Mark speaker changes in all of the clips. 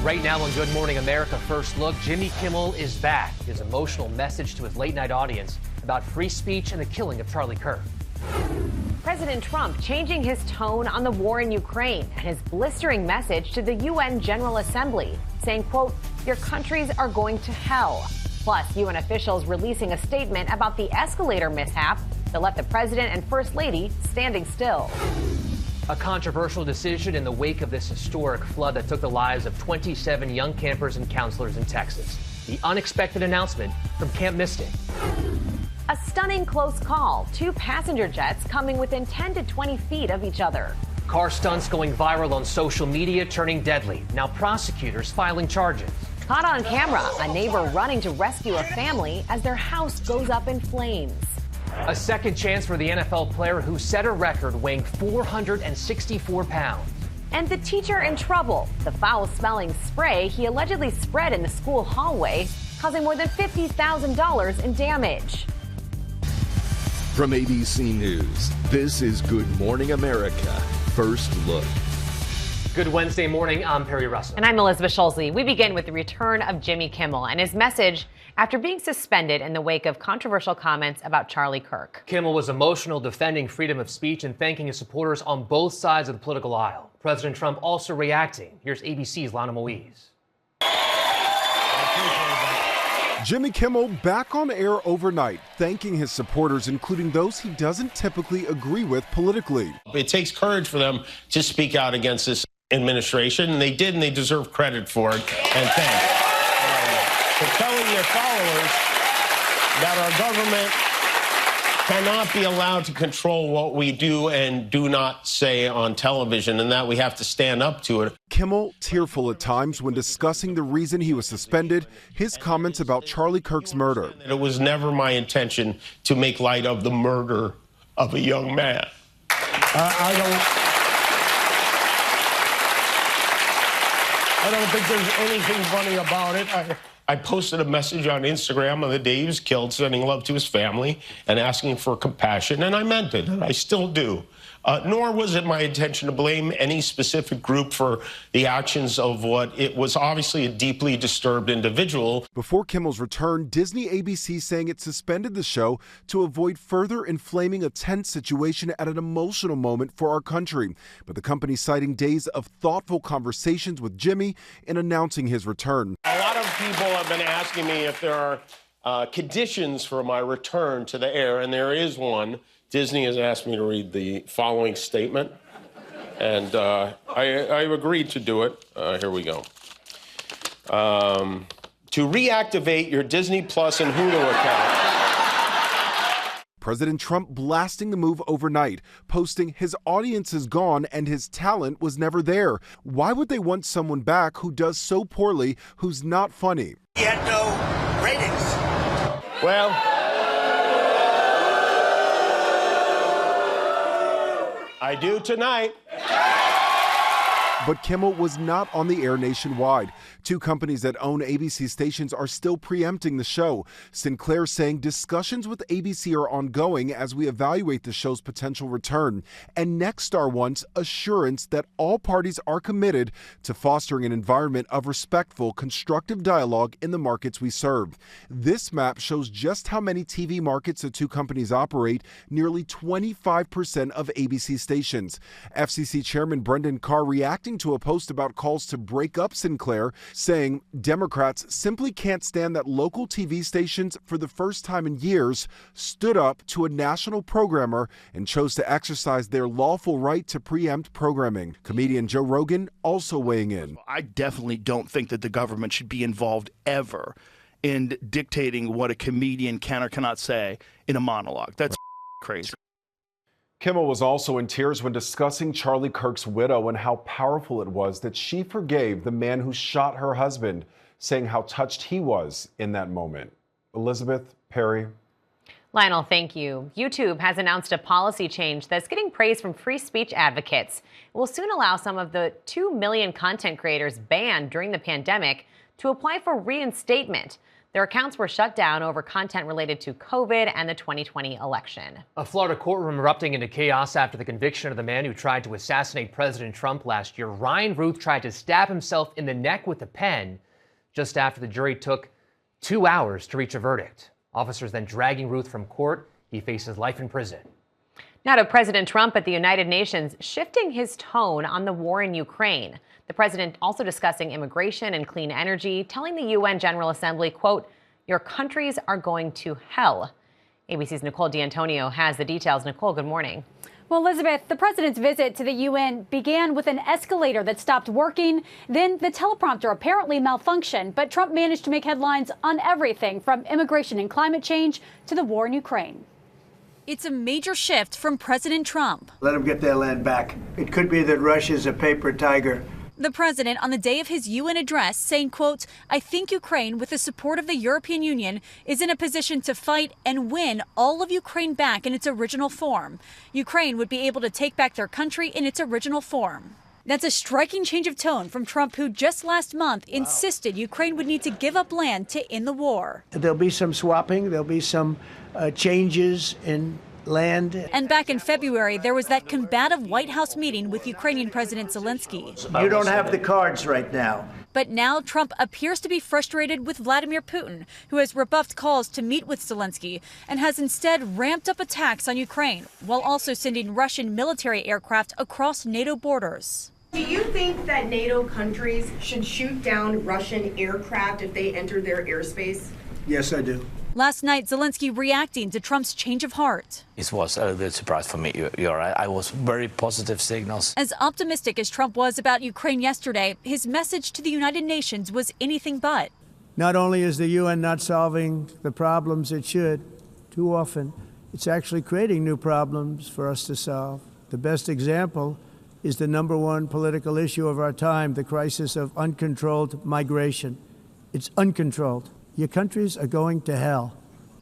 Speaker 1: Right now on Good Morning America First Look, Jimmy Kimmel is back. His emotional message to his late-night audience about free speech and the killing of Charlie Kirk.
Speaker 2: President Trump changing his tone on the war in Ukraine and his blistering message to the UN General Assembly, saying, quote, "Your countries are going to hell." Plus, UN officials releasing a statement about the escalator mishap that left the president and first lady standing still.
Speaker 1: A controversial decision in the wake of this historic flood that took the lives of 27 young campers and counselors in Texas. The unexpected announcement from Camp Mystic.
Speaker 2: A stunning close call. 2 passenger jets coming within 10 to 20 feet of each other.
Speaker 1: Car stunts going viral on social media turning deadly. Now prosecutors filing charges.
Speaker 2: Caught on camera, a neighbor running to rescue a family as their house goes up in flames.
Speaker 1: A second chance for the NFL player who set a record weighing 464 pounds.
Speaker 2: And the teacher in trouble. The foul-smelling spray he allegedly spread in the school hallway, causing more than $50,000 in damage.
Speaker 3: From ABC News, this is Good Morning America First Look.
Speaker 1: Good Wednesday morning. I'm Perry Russell.
Speaker 2: And I'm Elizabeth Schulze. We begin with the return of Jimmy Kimmel and his message after being suspended in the wake of controversial comments about Charlie Kirk.
Speaker 1: Kimmel was emotional, defending freedom of speech and thanking his supporters on both sides of the political aisle. President Trump also reacting. Here's ABC's Lionel Moise.
Speaker 4: Jimmy Kimmel back on air overnight, thanking his supporters, including those he doesn't typically agree with politically.
Speaker 5: It takes courage for them to speak out against this administration, and they did, and they deserve credit for it, and thanks. For telling their followers that our government cannot be allowed to control what we do and do not say on television, and that we have to stand up to it.
Speaker 4: Kimmel tearful at times when discussing the reason he was suspended, his comments about Charlie Kirk's murder.
Speaker 5: It was never my intention to make light of the murder of a young man. I don't think there's anything funny about it. I posted a message on Instagram on the day he was killed, sending love to his family and asking for compassion, and I meant it, and I still do. Nor was it my intention to blame any specific group for the actions of what it was obviously a deeply disturbed individual.
Speaker 4: Before Kimmel's return, Disney ABC saying it suspended the show to avoid further inflaming a tense situation at an emotional moment for our country. But the company citing days of thoughtful conversations with Jimmy in announcing his return.
Speaker 5: A lot of people have been asking me if there are conditions for my return to the air, and there is one. Disney has asked me to read the following statement, and I agreed to do it. Here we go. To reactivate your Disney Plus and Hulu account.
Speaker 4: President Trump blasting the move overnight, posting his audience is gone and his talent was never there. Why would they want someone back who does so poorly, who's not funny?
Speaker 6: He had no ratings.
Speaker 5: Well, I do tonight.
Speaker 4: But Kimmel was not on the air nationwide. 2 companies that own ABC stations are still preempting the show. Sinclair saying discussions with ABC are ongoing as we evaluate the show's potential return. And Nexstar wants assurance that all parties are committed to fostering an environment of respectful, constructive dialogue in the markets we serve. This map shows just how many TV markets the 2 companies operate, nearly 25% of ABC stations. FCC Chairman Brendan Carr reacting to a post about calls to break up Sinclair, saying Democrats simply can't stand that local TV stations, for the first time in years, stood up to a national programmer and chose to exercise their lawful right to preempt programming. Comedian Joe Rogan also weighing in.
Speaker 7: I definitely don't think that the government should be involved ever in dictating what a comedian can or cannot say in a monologue. That's crazy.
Speaker 4: Kimmel was also in tears when discussing Charlie Kirk's widow and how powerful it was that she forgave the man who shot her husband, saying how touched he was in that moment. Elizabeth, Perry.
Speaker 2: Lionel, thank you. YouTube has announced a policy change that's getting praise from free speech advocates. It will soon allow some of the 2 million content creators banned during the pandemic to apply for reinstatement. Their accounts were shut down over content related to COVID and the 2020 election.
Speaker 1: A Florida courtroom erupting into chaos after the conviction of the man who tried to assassinate President Trump last year. Ryan Ruth tried to stab himself in the neck with a pen just after the jury took 2 hours to reach a verdict. Officers then dragging Ruth from court. He faces life in prison.
Speaker 2: Now to President Trump at the United Nations, shifting his tone on the war in Ukraine. The president also discussing immigration and clean energy, telling the UN General Assembly, quote, "Your countries are going to hell." ABC's Nicole D'Antonio has the details. Nicole, good morning.
Speaker 8: Well, Elizabeth, the president's visit to the UN began with an escalator that stopped working. Then the teleprompter apparently malfunctioned, but Trump managed to make headlines on everything from immigration and climate change to the war in Ukraine.
Speaker 9: It's a major shift from President Trump.
Speaker 10: Let them get their land back. It could be that Russia's a paper tiger.
Speaker 9: The president on the day of his UN address saying, quote, "I think Ukraine, with the support of the European Union, is in a position to fight and win all of Ukraine back in its original form. Ukraine would be able to take back their country in its original form." That's a striking change of tone from Trump, who just last month insisted Ukraine would need to give up land to end the war.
Speaker 10: There'll be some swapping. There'll be some changes in land.
Speaker 9: And back in February, there was that combative White House meeting with Ukrainian President Zelensky.
Speaker 10: You don't have the cards right now.
Speaker 9: But now Trump appears to be frustrated with Vladimir Putin, who has rebuffed calls to meet with Zelensky and has instead ramped up attacks on Ukraine, while also sending Russian military aircraft across NATO borders.
Speaker 11: Do you think that NATO countries should shoot down Russian aircraft if they enter their airspace?
Speaker 10: Yes, I do.
Speaker 9: Last night, Zelensky reacting to Trump's change of heart.
Speaker 12: It was a little bit surprise for me. You're right. I was very positive signals.
Speaker 9: As optimistic as Trump was about Ukraine yesterday, his message to the United Nations was anything but.
Speaker 10: Not only is the UN not solving the problems it should, too often, it's actually creating new problems for us to solve. The best example is the #1 political issue of our time, the crisis of uncontrolled migration. It's uncontrolled. Your countries are going to hell.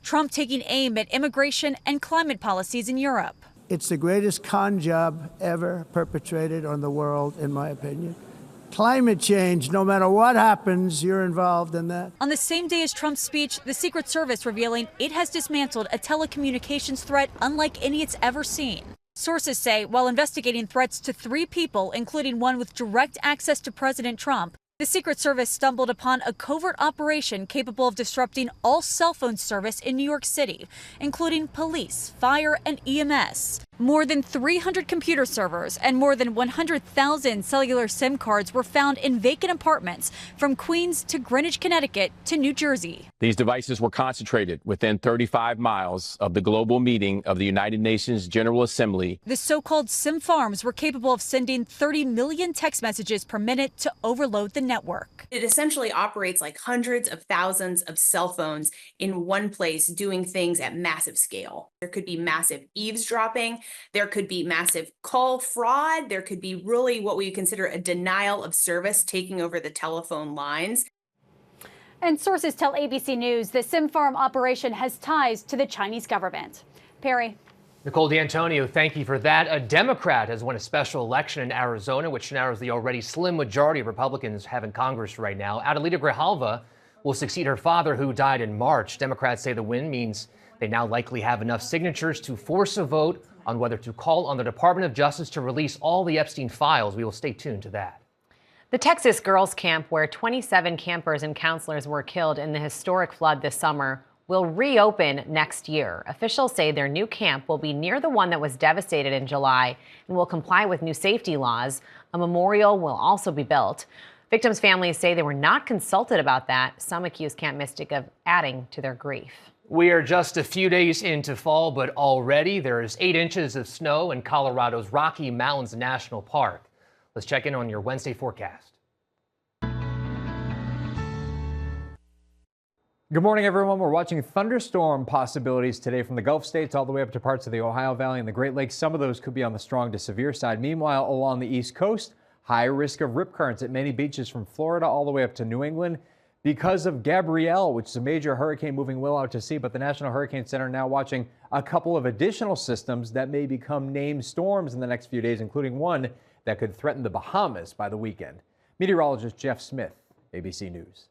Speaker 9: Trump taking aim at immigration and climate policies in Europe.
Speaker 10: It's the greatest con job ever perpetrated on the world, in my opinion. Climate change, no matter what happens, you're involved in that.
Speaker 9: On the same day as Trump's speech, the Secret Service revealing it has dismantled a telecommunications threat unlike any it's ever seen. Sources say while investigating threats to 3 people, including one with direct access to President Trump, the Secret Service stumbled upon a covert operation capable of disrupting all cell phone service in New York City, including police, fire, and EMS. More than 300 computer servers and more than 100,000 cellular SIM cards were found in vacant apartments from Queens to Greenwich, Connecticut to New Jersey.
Speaker 13: These devices were concentrated within 35 miles of the global meeting of the United Nations General Assembly.
Speaker 9: The so-called SIM farms were capable of sending 30 million text messages per minute to overload the network.
Speaker 11: It essentially operates like hundreds of thousands of cell phones in one place doing things at massive scale. There could be massive eavesdropping. There could be massive call fraud. There could be really what we consider a denial of service taking over the telephone lines.
Speaker 8: And sources tell ABC News the SIM farm operation has ties to the Chinese government. Perry.
Speaker 1: Nicole D'Antonio, thank you for that. A Democrat has won a special election in Arizona, which narrows the already slim majority of Republicans have in Congress right now. Adelita Grijalva will succeed her father, who died in March. Democrats say the win means they now likely have enough signatures to force a vote on whether to call on the Department of Justice to release all the Epstein files. We will stay tuned to that.
Speaker 2: The Texas girls' camp, where 27 campers and counselors were killed in the historic flood this summer, will reopen next year. Officials say their new camp will be near the one that was devastated in July and will comply with new safety laws. A memorial will also be built. Victims' families say they were not consulted about that. Some accuse Camp Mystic of adding to their grief.
Speaker 1: We are just a few days into fall, but already there is 8 inches of snow in Colorado's Rocky Mountains National Park. Let's check in on your Wednesday forecast.
Speaker 14: Good morning, everyone. We're watching thunderstorm possibilities today from the Gulf states all the way up to parts of the Ohio Valley and the Great Lakes. Some of those could be on the strong to severe side. Meanwhile, along the East Coast, high risk of rip currents at many beaches from Florida all the way up to New England because of Gabrielle, which is a major hurricane moving well out to sea. But the National Hurricane Center now watching a couple of additional systems that may become named storms in the next few days, including one that could threaten the Bahamas by the weekend. Meteorologist Jeff Smith, ABC News.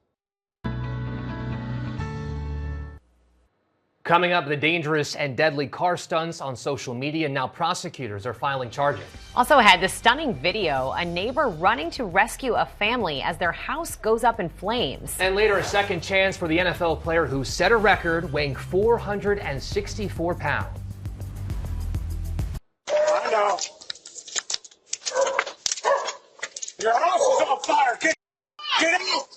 Speaker 1: Coming up, the dangerous and deadly car stunts on social media. Now prosecutors are filing charges.
Speaker 2: Also ahead, the stunning video, a neighbor running to rescue a family as their house goes up in flames.
Speaker 1: And later, a second chance for the NFL player who set a record weighing 464 pounds.
Speaker 6: I know. Your house is on fire. Get out.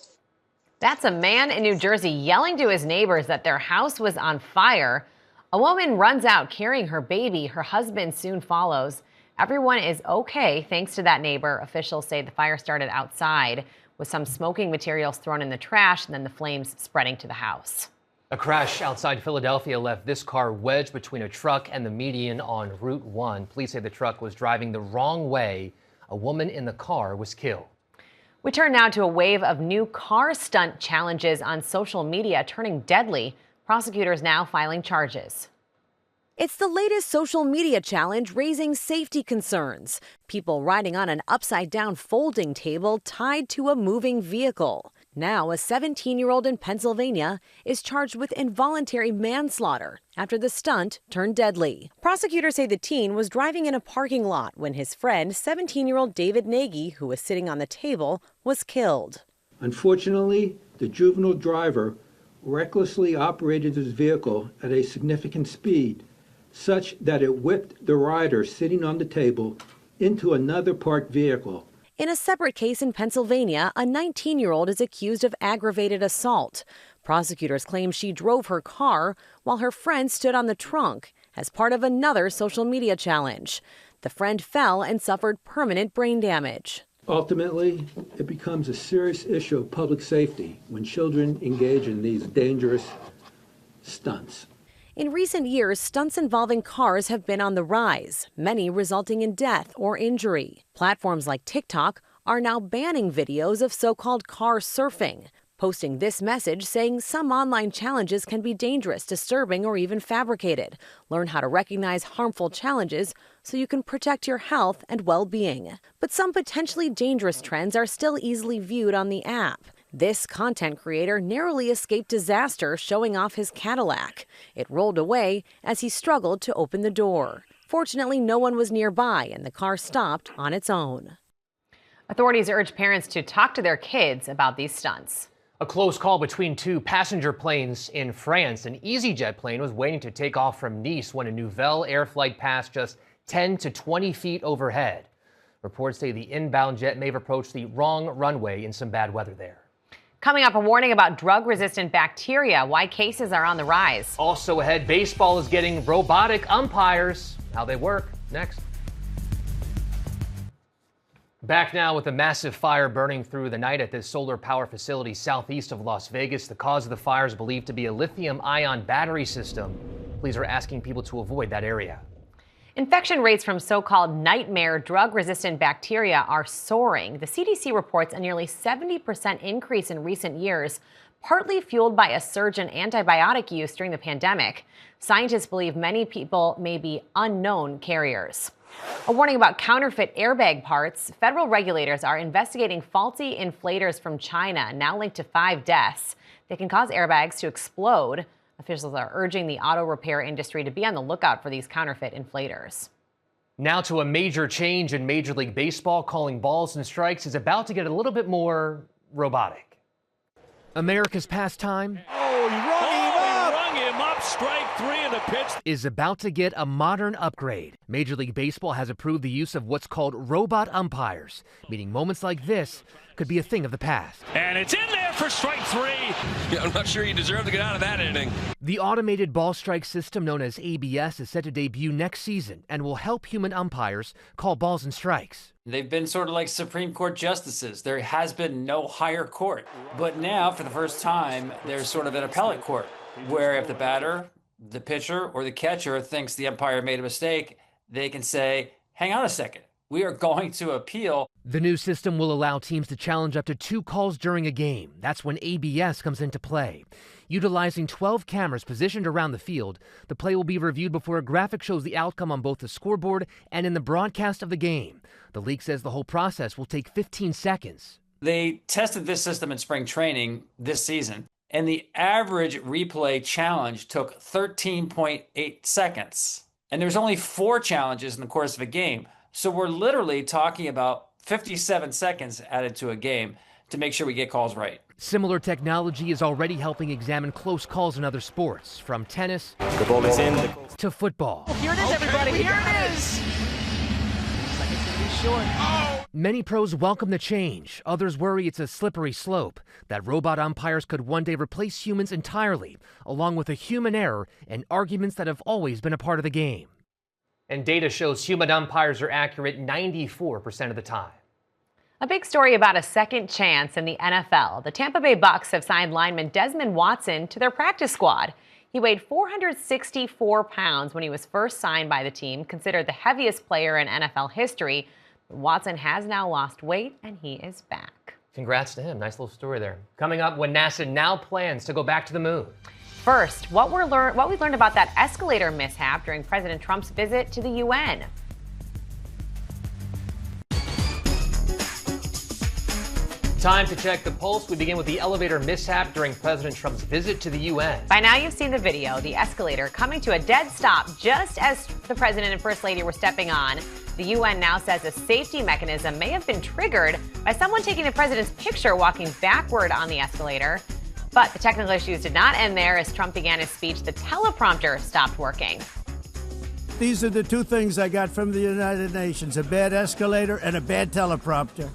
Speaker 2: That's a man in New Jersey yelling to his neighbors that their house was on fire. A woman runs out carrying her baby. Her husband soon follows. Everyone is okay thanks to that neighbor. Officials say the fire started outside with some smoking materials thrown in the trash and then the flames spreading to the house.
Speaker 1: A crash outside Philadelphia left this car wedged between a truck and the median on Route 1. Police say the truck was driving the wrong way. A woman in the car was killed.
Speaker 2: We turn now to a wave of new car stunt challenges on social media turning deadly. Prosecutors now filing charges.
Speaker 15: It's the latest social media challenge raising safety concerns. People riding on an upside-down folding table tied to a moving vehicle. Now, a 17-year-old in Pennsylvania is charged with involuntary manslaughter after the stunt turned deadly. Prosecutors say the teen was driving in a parking lot when his friend, 17-year-old David Nagy, who was sitting on the table, was killed.
Speaker 16: Unfortunately, the juvenile driver recklessly operated his vehicle at a significant speed, such that it whipped the rider sitting on the table into another parked vehicle.
Speaker 15: In a separate case in Pennsylvania, a 19-year-old is accused of aggravated assault. Prosecutors claim she drove her car while her friend stood on the trunk as part of another social media challenge. The friend fell and suffered permanent brain damage.
Speaker 16: Ultimately, it becomes a serious issue of public safety when children engage in these dangerous stunts.
Speaker 15: In recent years, stunts involving cars have been on the rise, many resulting in death or injury. Platforms like TikTok are now banning videos of so-called car surfing, posting this message saying some online challenges can be dangerous, disturbing, or even fabricated. Learn how to recognize harmful challenges so you can protect your health and well-being. But some potentially dangerous trends are still easily viewed on the app. This content creator narrowly escaped disaster showing off his Cadillac. It rolled away as he struggled to open the door. Fortunately, no one was nearby and the car stopped on its own.
Speaker 2: Authorities urge parents to talk to their kids about these stunts.
Speaker 1: A close call between two passenger planes in France. An EasyJet plane was waiting to take off from Nice when a Nouvelle air flight passed just 10 to 20 feet overhead. Reports say the inbound jet may have approached the wrong runway in some bad weather there.
Speaker 2: Coming up, a warning about drug-resistant bacteria, why cases are on the rise.
Speaker 1: Also ahead, baseball is getting robotic umpires. How they work, next. Back now with a massive fire burning through the night at this solar power facility southeast of Las Vegas. The cause of the fire is believed to be a lithium-ion battery system. Police are asking people to avoid that area.
Speaker 2: Infection rates from so-called nightmare drug-resistant bacteria are soaring. The CDC reports a nearly 70% increase in recent years, partly fueled by a surge in antibiotic use during the pandemic. Scientists believe many people may be unknown carriers. A warning about counterfeit airbag parts. Federal regulators are investigating faulty inflators from China, now linked to 5 deaths. They can cause airbags to explode. Officials are urging the auto repair industry to be on the lookout for these counterfeit inflators.
Speaker 1: Now to a major change in Major League Baseball. Calling balls and strikes is about to get a little bit more robotic. America's pastime
Speaker 17: Rung him up. Strike 3 and a pitch
Speaker 1: is about to get a modern upgrade. Major League Baseball has approved the use of what's called robot umpires, meaning moments like this could be a thing of the past.
Speaker 17: And it's in there for strike 3.
Speaker 18: Yeah, I'm not sure you deserve to get out of that inning.
Speaker 1: The automated ball strike system known as ABS is set to debut next season and will help human umpires call balls and strikes.
Speaker 19: They've been sort of like Supreme Court justices. There has been no higher court. But now, for the first time, there's sort of an appellate court where if the batter, the pitcher, or the catcher thinks the umpire made a mistake, they can say, hang on a second, we are going to appeal.
Speaker 1: The new system will allow teams to challenge up to 2 calls during a game. That's when ABS comes into play. Utilizing 12 cameras positioned around the field, the play will be reviewed before a graphic shows the outcome on both the scoreboard and in the broadcast of the game. The league says the whole process will take 15 seconds.
Speaker 19: They tested this system in spring training this season, And the average replay challenge took 13.8 seconds. And there's only 4 challenges in the course of a game. So we're literally talking about 57 seconds added to a game to make sure we get calls right.
Speaker 1: Similar technology is already helping examine close calls in other sports, from tennis
Speaker 12: The ball is in.
Speaker 1: to football.
Speaker 6: Here it is, everybody. Here it is. Looks like it's going to be short.
Speaker 1: Many pros welcome the change. Others worry it's a slippery slope, that robot umpires could one day replace humans entirely, along with a human error and arguments that have always been a part of the game. And data shows human umpires are accurate 94% of the time.
Speaker 2: A big story about a second chance in the NFL. The Tampa Bay Bucks have signed lineman Desmond Watson to their practice squad. He weighed 464 pounds when he was first signed by the team, considered the heaviest player in NFL history. Watson has now lost weight, and he is back.
Speaker 1: Congrats to him. Nice little story there. Coming up, when NASA now plans to go back to the moon.
Speaker 2: First, what we learned about that escalator mishap during President Trump's visit to the UN.
Speaker 1: Time to check the pulse. We begin with the elevator mishap during President Trump's visit to the UN.
Speaker 2: By now you've seen the video, the escalator coming to a dead stop just as the president and first lady were stepping on. The UN now says a safety mechanism may have been triggered by someone taking the president's picture walking backward on the escalator. But the technical issues did not end there. As Trump began his speech, the teleprompter stopped working.
Speaker 10: These are the two things I got from the United Nations, a bad escalator and a bad teleprompter.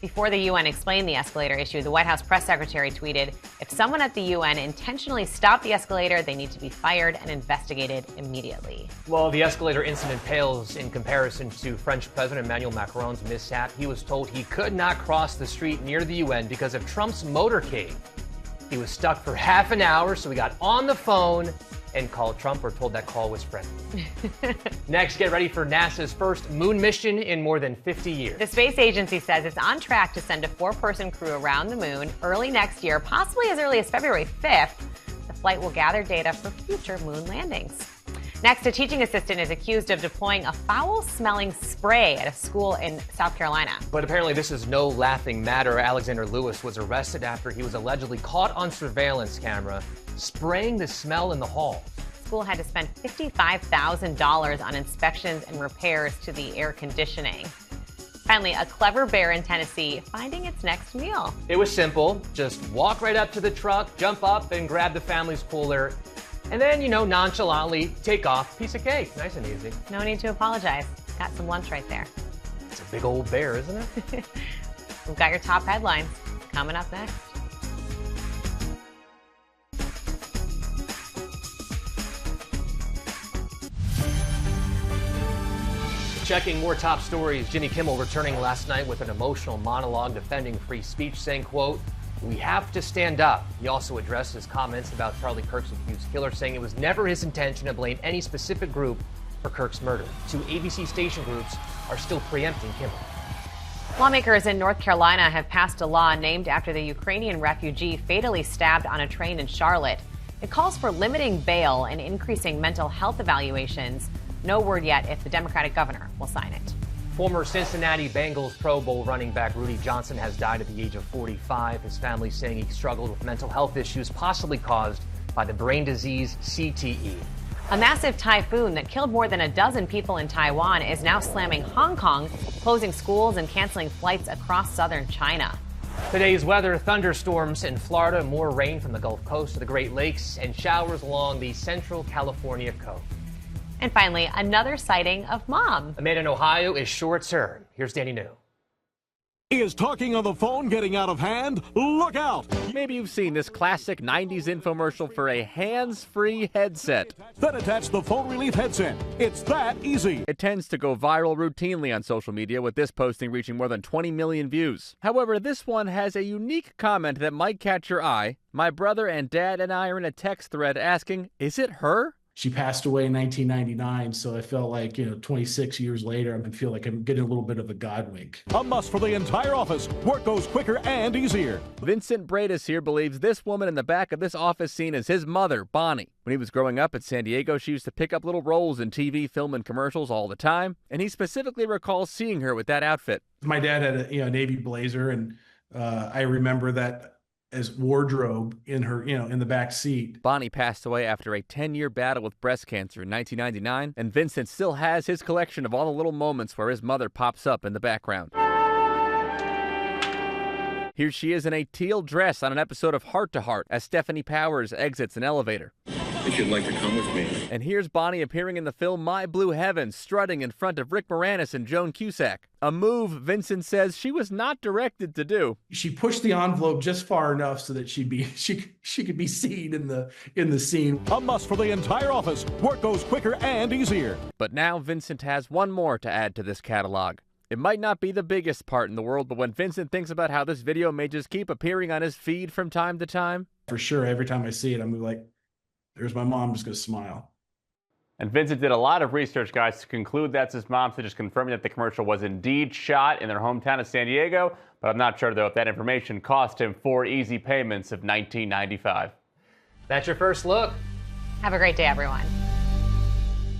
Speaker 2: Before the UN explained the escalator issue, the White House press secretary tweeted, if someone at the UN intentionally stopped the escalator, they need to be fired and investigated immediately.
Speaker 1: Well, the escalator incident pales in comparison to French President Emmanuel Macron's mishap. He was told he could not cross the street near the UN because of Trump's motorcade. He was stuck for half an hour, so he got on the phone and called Trump, or told that call was friendly. Next, get ready for NASA's first moon mission in more than 50 years.
Speaker 2: The space agency says it's on track to send a 4-person crew around the moon early next year, possibly as early as February 5th. The flight will gather data for future moon landings. Next, a teaching assistant is accused of deploying a foul-smelling spray at a school in South Carolina.
Speaker 1: But apparently this is no laughing matter. Alexander Lewis was arrested after he was allegedly caught on surveillance camera spraying the smell in the hall.
Speaker 2: The school had to spend $55,000 on inspections and repairs to the air conditioning. Finally, a clever bear in Tennessee finding its next meal.
Speaker 1: It was simple. Just walk right up to the truck, jump up, and grab the family's cooler. And then, nonchalantly take off. Piece of cake. Nice and easy.
Speaker 2: No need to apologize. Got some lunch right there.
Speaker 1: It's a big old bear, isn't it?
Speaker 2: We've got your top headlines coming up next.
Speaker 1: Checking more top stories, Jimmy Kimmel returning last night with an emotional monologue defending free speech, saying, quote, "We have to stand up." He also addressed his comments about Charlie Kirk's accused killer, saying it was never his intention to blame any specific group for Kirk's murder. 2 ABC station groups are still preempting Kimmel.
Speaker 2: Lawmakers in North Carolina have passed a law named after the Ukrainian refugee fatally stabbed on a train in Charlotte. It calls for limiting bail and increasing mental health evaluations. No word yet if the Democratic governor will sign it.
Speaker 1: Former Cincinnati Bengals Pro Bowl running back Rudy Johnson has died at the age of 45. His family saying he struggled with mental health issues possibly caused by the brain disease CTE.
Speaker 2: A massive typhoon that killed more than a dozen people in Taiwan is now slamming Hong Kong, closing schools and canceling flights across southern China.
Speaker 1: Today's weather: thunderstorms in Florida, more rain from the Gulf Coast to the Great Lakes, and showers along the central California coast.
Speaker 2: And finally, another sighting of Mom.
Speaker 1: Amanda in Ohio is short-term. Here's Danny New.
Speaker 17: He is talking on the phone, getting out of hand. Look out!
Speaker 20: Maybe you've seen this classic 90s infomercial for a hands-free headset.
Speaker 17: Then attach the phone relief headset. It's that easy.
Speaker 20: It tends to go viral routinely on social media, with this posting reaching more than 20 million views. However, this one has a unique comment that might catch your eye. My brother and dad and I are in a text thread asking, is it her?
Speaker 21: She passed away in 1999, so I felt like, 26 years later, I feel like I'm getting a little bit of a God wink.
Speaker 17: A must for the entire office. Work goes quicker and easier.
Speaker 20: Vincent Bradis here believes this woman in the back of this office scene is his mother, Bonnie. When he was growing up at San Diego, she used to pick up little roles in TV, film, and commercials all the time, and he specifically recalls seeing her with that outfit.
Speaker 21: My dad had a Navy blazer, and I remember that as wardrobe in her, in the back seat.
Speaker 20: Bonnie passed away after a 10-year battle with breast cancer in 1999, and Vincent still has his collection of all the little moments where his mother pops up in the background. Here she is in a teal dress on an episode of Heart to Heart as Stephanie Powers exits an elevator.
Speaker 3: If you'd like to come with me.
Speaker 20: And here's Bonnie appearing in the film My Blue Heaven, strutting in front of Rick Moranis and Joan Cusack. A move Vincent says she was not directed to do.
Speaker 21: She pushed the envelope just far enough so that she could be seen in the scene.
Speaker 17: A must for the entire office. Work goes quicker and easier.
Speaker 20: But now Vincent has one more to add to this catalog. It might not be the biggest part in the world, but when Vincent thinks about how this video may just keep appearing on his feed from time to time.
Speaker 21: For sure, every time I see it, I'm like, there's my mom, just gonna smile.
Speaker 20: And Vincent did a lot of research, guys, to conclude that's his mom, so just confirming that the commercial was indeed shot in their hometown of San Diego. But I'm not sure, though, if that information cost him 4 easy payments of $19.95.
Speaker 1: That's your first look.
Speaker 2: Have a great day, everyone.